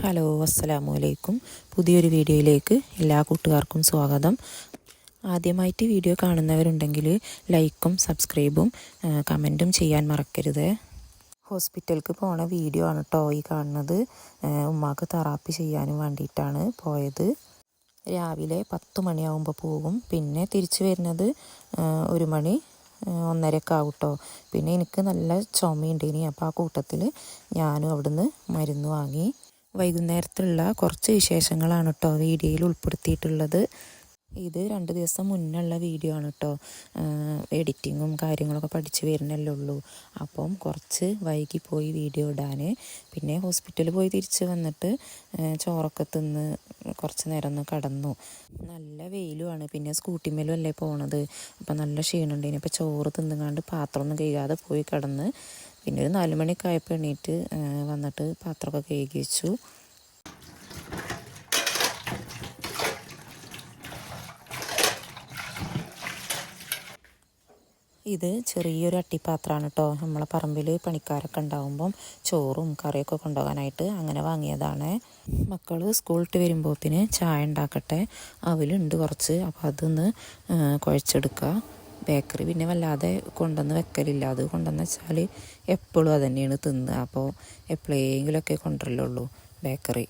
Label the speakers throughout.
Speaker 1: Hello അസ്സലാമു അലൈക്കും. പുതിയൊരു വീഡിയോയിലേക്ക് എല്ലാ കൂട്ടുകാർക്കും സ്വാഗതം. ആദ്യമായിട്ട് വീഡിയോ കാണുന്നവരുണ്ടെങ്കിൽ ലൈക്കും സബ്സ്ക്രൈബും കമൻറ്റും ചെയ്യാൻ മറക്കരുത്. ഹോസ്പിറ്റലിലേക്ക് പോണ വീഡിയോ ആണ് കേട്ടോ ഈ കാണുന്നത്. ഉമ്മാക്ക് തെറാപ്പി ചെയ്യാനും വേണ്ടിയിട്ടാണ് പോയത്. രാവിലെ 10 മണിയാവുമ്പോൾ പോകും. പിന്നെ തിരിച്ചു വരുന്നത് 1 മണി 1:30 ആവും കേട്ടോ. പിന്നെ എനിക്ക് നല്ല ചുമയുണ്ടേനി. അപ്പോൾ ആ കൂട്ടത്തിൽ ഞാനും അവിടുന്ന് മരുന്ന് വാങ്ങി. വൈകുന്നേരത്തുള്ള കുറച്ച് വിശേഷങ്ങളാണ് കേട്ടോ വീഡിയോയിൽ ഉൾപ്പെടുത്തിയിട്ടുള്ളത്. ഇത് 2 ദിവസം മുന്നുള്ള വീഡിയോ ആണ് കേട്ടോ. എഡിറ്റിങ്ങും കാര്യങ്ങളൊക്കെ പഠിച്ച് വരുന്നല്ലേ ഉള്ളൂ. അപ്പം കുറച്ച് വൈകിപ്പോയി വീഡിയോ ഇടാൻ. പിന്നെ ഹോസ്പിറ്റലിൽ പോയി തിരിച്ച് വന്നിട്ട് ചോറൊക്കെ തിന്ന് കുറച്ച് നേരം ഒന്ന് കടന്നു. നല്ല വെയിലുമാണ്. പിന്നെ സ്കൂട്ടിമേലും അല്ലേ പോണത്. അപ്പം നല്ല ക്ഷീണമുണ്ട്. അപ്പോൾ ചോറ് തിന്നുകാണ്ട് പാത്രമൊന്നും കഴുകാതെ പോയി കിടന്ന്. പിന്നെ ഒരു 4 മണിയൊക്കെ ആയപ്പോൾ എണീറ്റ് വന്നിട്ട് പാത്രമൊക്കെ കഴുകി വെച്ചു. ഇത് ചെറിയൊരു അട്ടിപ്പാത്രമാണ് കേട്ടോ. നമ്മളെ പറമ്പിൽ പണിക്കാരൊക്കെ ഉണ്ടാകുമ്പം ചോറും കറിയൊക്കെ കൊണ്ടുപോകാനായിട്ട് അങ്ങനെ വാങ്ങിയതാണ്. മക്കൾ സ്കൂളിട്ട് വരുമ്പോഴത്തിന് ചായ ഉണ്ടാക്കട്ടെ. അവലുണ്ട് കുറച്ച്, അപ്പോൾ അതൊന്ന് കുഴച്ചെടുക്കുക. ബേക്കറി പിന്നെ വല്ലാതെ കൊണ്ടുവന്ന് വെക്കലില്ല. അത് കൊണ്ടുവന്ന് വെച്ചാൽ എപ്പോഴും അത് തന്നെയാണ് തിന്നുക. അപ്പോൾ എപ്പോഴെങ്കിലുമൊക്കെ കൊണ്ടുവരലുള്ളൂ ബേക്കറി.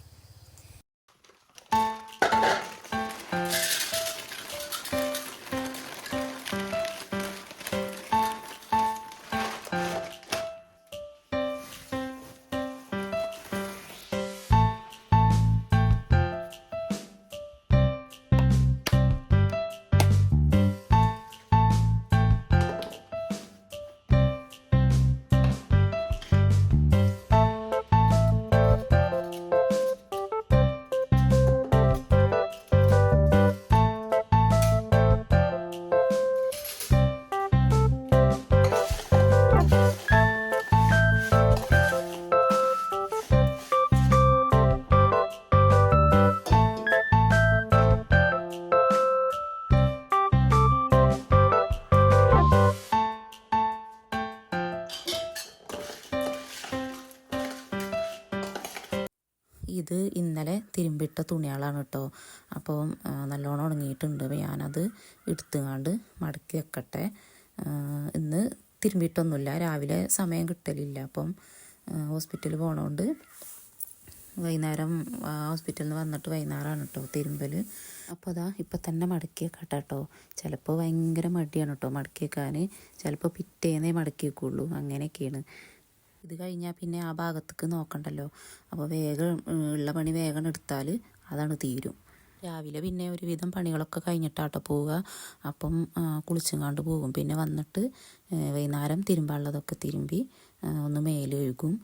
Speaker 1: ഇത് ഇന്നലെ തിരുമ്പിട്ട തുണികളാണ് കേട്ടോ. അപ്പോൾ നല്ലോണം ഉണങ്ങിയിട്ടുണ്ട്. അപ്പോൾ ഞാനത് എടുത്തുകൊണ്ട് മടക്കി വെക്കട്ടെ. ഇന്ന് തിരുമ്പിയിട്ടൊന്നുമില്ല. രാവിലെ സമയം കിട്ടലില്ല. അപ്പം ഹോസ്പിറ്റലിൽ പോകണോണ്ട് വൈകുന്നേരം ഹോസ്പിറ്റലിൽ നിന്ന് വന്നിട്ട് വൈകുന്നേരമാണ് കേട്ടോ തിരുമ്പൽ. അപ്പോൾ അതാ ഇപ്പം തന്നെ മടക്കി വെക്കട്ടെ കേട്ടോ. ചിലപ്പോൾ ഭയങ്കര മടിയാണ് കേട്ടോ മടക്കി വെക്കാൻ. ചിലപ്പോൾ പിറ്റേന്നേ മടക്കി വെക്കുള്ളൂ. അങ്ങനെയൊക്കെയാണ്. ഇത് കഴിഞ്ഞാൽ പിന്നെ ആ ഭാഗത്തേക്ക് നോക്കണ്ടല്ലോ. അപ്പോൾ വേഗം ഉള്ള പണി വേഗം എടുത്താൽ അതാണ് തീരും. രാവിലെ പിന്നെ ഒരുവിധം പണികളൊക്കെ കഴിഞ്ഞിട്ടാട്ടോ പോവുക. അപ്പം കുളിച്ചങ്ങാണ്ട് പോകും. പിന്നെ വന്നിട്ട് വൈകുന്നേരം തിരുമ്പാനുള്ളതൊക്കെ തിരുമ്പി ഒന്ന് മേല് കഴുകും.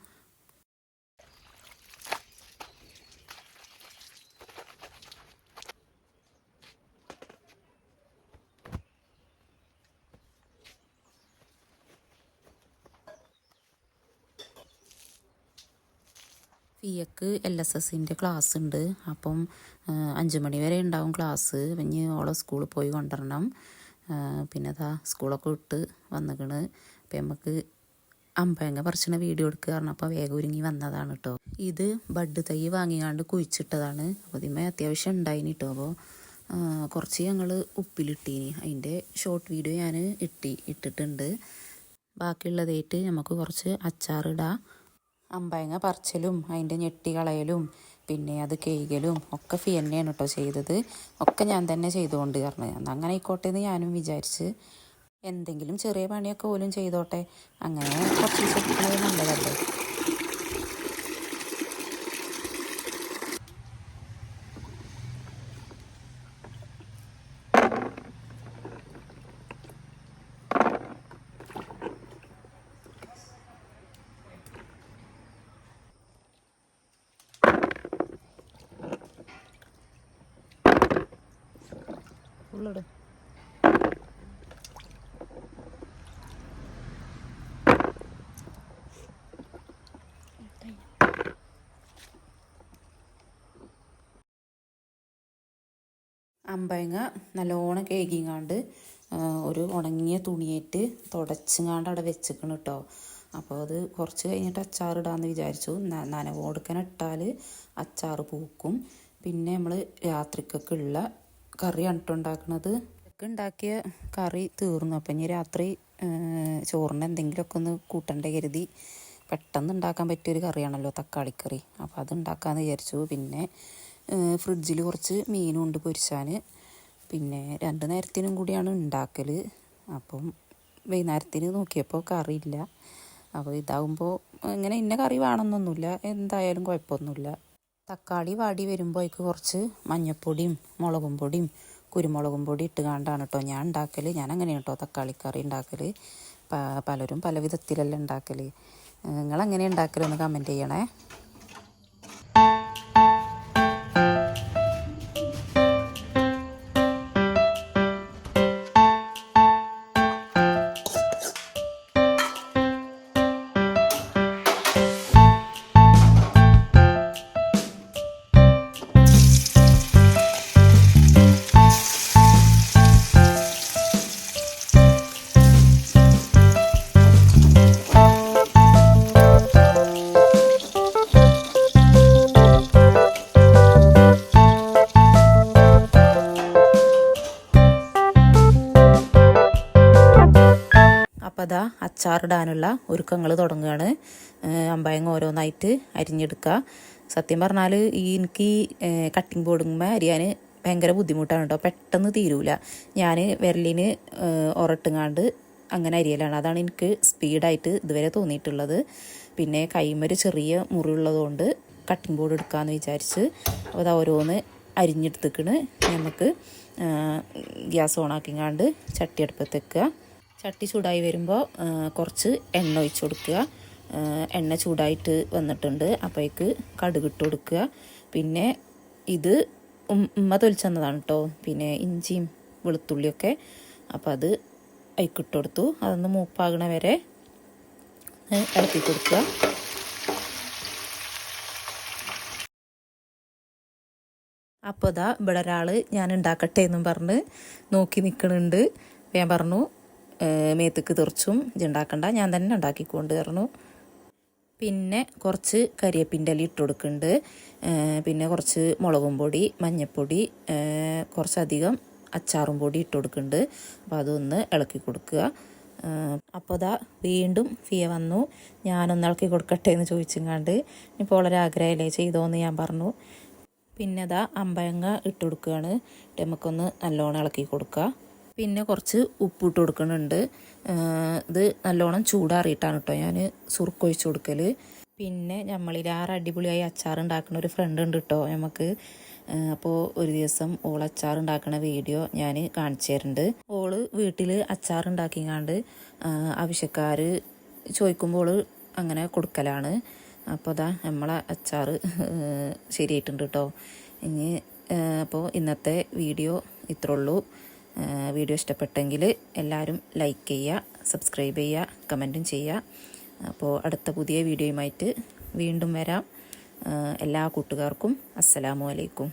Speaker 1: ഫിയക്ക് LSSൻ്റെ ക്ലാസ് ഉണ്ട്. അപ്പം 5 മണി വരെ ഉണ്ടാവും ക്ലാസ്. പിന്നെ ഓളെ സ്കൂളിൽ പോയി കൊണ്ടുവരണം. പിന്നെ അതാ സ്കൂളൊക്കെ വിട്ട് വന്നിക്കണ്. അപ്പം നമുക്ക് അമ്പഴങ്ങ പറിച്ചണ വീഡിയോ എടുക്കുക പറഞ്ഞപ്പോൾ വേഗം ഒരുങ്ങി വന്നതാണ് കേട്ടോ. ഇത് ബഡ് തൈ വാങ്ങിക്കാണ്ട് കുഴിച്ചിട്ടതാണ്. അപ്പോൾ ഇതിന്മേ അത്യാവശ്യം ഉണ്ടായിന് കേട്ടോ. അപ്പോൾ കുറച്ച് ഞങ്ങൾ ഉപ്പിലിട്ടീനി. അതിൻ്റെ ഷോർട്ട് വീഡിയോ ഞാൻ ഇട്ടിട്ടുണ്ട്. ബാക്കിയുള്ളതായിട്ട് നമുക്ക് കുറച്ച് അച്ചാറിടാം. അമ്പഴങ്ങ പറിച്ചലും അതിൻ്റെ ഞെട്ടി കളയലും പിന്നെ അത് കഴുകലും ഒക്കെ ഫീ തന്നെയാണ് കേട്ടോ ചെയ്തത്. ഒക്കെ ഞാൻ തന്നെ ചെയ്തുകൊണ്ട് പറഞ്ഞു. അങ്ങനെ ആയിക്കോട്ടെ എന്ന് ഞാനും വിചാരിച്ച്. എന്തെങ്കിലും ചെറിയ പണിയൊക്കെ പോലും ചെയ്തോട്ടെ. അങ്ങനെ കുറച്ച് ദിവസം നല്ലതല്ലേ. ഉള്ളത് അമ്പഴങ്ങ നല്ലോണം കേകിങ്ങാണ്ട് ഒരു ഉണങ്ങിയ തുണിയേറ്റ് തുടച്ചിങ്ങാണ്ട് അവിടെ വെച്ചിക്കണം കേട്ടോ. അപ്പോൾ അത് കുറച്ച് കഴിഞ്ഞിട്ട് അച്ചാറിടാമെന്ന് വിചാരിച്ചു. നനവോടുക്കനെ ഇട്ടാൽ അച്ചാർ പൂക്കും. പിന്നെ നമ്മൾ രാത്രിക്കൊക്കെ ഉള്ള കറിയാണ് കേട്ടോ ഉണ്ടാക്കുന്നത്. ഉണ്ടാക്കിയ കറി തീർന്നു. അപ്പം ഇനി രാത്രി ചോറിന് എന്തെങ്കിലുമൊക്കെ ഒന്ന് കൂട്ടണ്ടേ കരുതി. പെട്ടെന്ന് ഉണ്ടാക്കാൻ പറ്റിയൊരു കറിയാണല്ലോ തക്കാളിക്കറി. അപ്പോൾ അത് ഉണ്ടാക്കാമെന്ന് വിചാരിച്ചു. പിന്നെ ഫ്രിഡ്ജിൽ കുറച്ച് മീനും ഉണ്ട് പൊരിച്ചാൻ. പിന്നെ 2 നേരത്തിനും കൂടിയാണ് ഉണ്ടാക്കൽ. അപ്പം വൈകുന്നേരത്തിന് നോക്കിയപ്പോൾ കറിയില്ല. അപ്പോൾ ഇതാവുമ്പോൾ ഇങ്ങനെ ഇന്ന കറി വേണമെന്നൊന്നുമില്ല, എന്തായാലും കുഴപ്പമൊന്നുമില്ല. തക്കാളി വാടി വരുമ്പോൾ അതിക്ക് കുറച്ച് മഞ്ഞൾപ്പൊടിയും മുളകും പൊടിയും കുരുമുളകും പൊടി ഇട്ട് കണ്ടാണ് കേട്ടോ ഞാൻ ഉണ്ടാക്കൽ. ഞാൻ അങ്ങനെയാണ് കേട്ടോ തക്കാളിക്കറി ഉണ്ടാക്കൽ. പലരും പല വിധത്തിലല്ല ഉണ്ടാക്കൽ. നിങ്ങളെങ്ങനെ ഉണ്ടാക്കലെന്ന് കമൻറ്റ് ചെയ്യണേ. അപ്പോൾ അതാ അച്ചാറിടാനുള്ള ഒരുക്കങ്ങൾ തുടങ്ങുകയാണ്. അമ്പയങ്ങ ഓരോന്നായിട്ട് അരിഞ്ഞെടുക്കുക. സത്യം പറഞ്ഞാൽ എനിക്ക് കട്ടിങ് ബോർഡുമ്മ അരിയാൻ ഭയങ്കര ബുദ്ധിമുട്ടാണ് കേട്ടോ. പെട്ടെന്ന് തീരൂല. ഞാൻ വിരലിന് ഉരട്ടുങ്ങാണ്ട് അങ്ങനെ അരിയലാണ്. അതാണ് എനിക്ക് സ്പീഡായിട്ട് ഇതുവരെ തോന്നിയിട്ടുള്ളത്. പിന്നെ കൈമൊരു ചെറിയ മുറിയുള്ളതുകൊണ്ട് കട്ടിങ് ബോർഡ് എടുക്കാമെന്ന് വിചാരിച്ച് അപ്പോൾ അത് ഓരോന്ന് അരിഞ്ഞെടുത്തിക്കണ്. നമുക്ക് ഗ്യാസ് ഓണാക്കിങ്ങാണ്ട് ചട്ടി അടുപ്പത്ത് വെക്കുക. ചട്ടി ചൂടായി വരുമ്പോൾ കുറച്ച് എണ്ണ ഒഴിച്ച് കൊടുക്കുക. എണ്ണ ചൂടായിട്ട് വന്നിട്ടുണ്ട്. അപ്പോഴേക്ക് കടുകിട്ട് കൊടുക്കുക. പിന്നെ ഇത് ഉമ്മ തൊലിച്ചെന്നതാണ് കേട്ടോ. പിന്നെ ഇഞ്ചിയും വെളുത്തുള്ളിയൊക്കെ അപ്പോൾ അത് അതിക്കിട്ട് കൊടുത്തു. അതൊന്ന് മൂപ്പാകണ വരെ ഇളക്കി കൊടുക്കുക. അപ്പോൾ ഇതാ ഇവിടെ ഒരാൾ ഞാൻ ഉണ്ടാക്കട്ടെ എന്നും പറഞ്ഞ് നോക്കി നിൽക്കണുണ്ട്. ഞാൻ പറഞ്ഞു മേത്തക്ക് തെറിച്ചും ഇതുണ്ടാക്കണ്ട, ഞാൻ തന്നെ ഉണ്ടാക്കിക്കൊണ്ട് തരണു. പിന്നെ കുറച്ച് കരിയേപ്പിൻ്റെ ഇല ഇട്ട് കൊടുക്കുന്നുണ്ട്. പിന്നെ കുറച്ച് മുളകും പൊടി, മഞ്ഞൾപ്പൊടി, കുറച്ചധികം അച്ചാറും പൊടി ഇട്ട് കൊടുക്കുന്നുണ്ട്. അപ്പോൾ അതൊന്ന് ഇളക്കി കൊടുക്കുക. അപ്പോൾ ഇതാ വീണ്ടും ഫിയ വന്നു. ഞാനൊന്ന് ഇളക്കി കൊടുക്കട്ടെ എന്ന് ചോദിച്ചെങ്ങാണ്ട്. ഇപ്പോൾ വളരെ ആഗ്രഹമല്ലേ ചെയ്തോന്ന് ഞാൻ പറഞ്ഞു. പിന്നെ ഇതാ അമ്പയങ്ങ ഇട്ട് കൊടുക്കുകയാണ്. നമുക്കൊന്ന് നല്ലോണം ഇളക്കി കൊടുക്കുക. പിന്നെ കുറച്ച് ഉപ്പിട്ട് കൊടുക്കുന്നുണ്ട്. ഇത് നല്ലോണം ചൂടാറിയിട്ടാണ് കേട്ടോ ഞാൻ സുറുക്കൊഴിച്ച് കൊടുക്കൽ. പിന്നെ നമ്മളിലാറ് അടിപൊളിയായി അച്ചാർ ഉണ്ടാക്കുന്ന ഒരു ഫ്രണ്ട് ഉണ്ട് കേട്ടോ നമുക്ക്. അപ്പോൾ ഒരു ദിവസം ഓൾ അച്ചാർ ഉണ്ടാക്കുന്ന വീഡിയോ ഞാൻ കാണിച്ചു തരുന്നുണ്ട്. ഓള് വീട്ടിൽ അച്ചാർ ഉണ്ടാക്കിങ്ങാണ്ട് ആവശ്യക്കാർ ചോദിക്കുമ്പോൾ അങ്ങനെ കൊടുക്കലാണ്. അപ്പോൾ അതാ നമ്മളെ അച്ചാർ ശരിയായിട്ടുണ്ട് കേട്ടോ. ഇനി അപ്പോൾ ഇന്നത്തെ വീഡിയോ ഇത്രേ ഉള്ളൂ. വീഡിയോ ഇഷ്ടപ്പെട്ടെങ്കിൽ എല്ലാവരും ലൈക്ക് ചെയ്യുക, സബ്സ്ക്രൈബ് ചെയ്യുക, കമൻറ്റും ചെയ്യുക. അപ്പോൾ അടുത്ത പുതിയ വീഡിയോയുമായിട്ട് വീണ്ടും വരാം. എല്ലാ കൂട്ടുകാർക്കും അസ്സലാമു അലൈക്കും.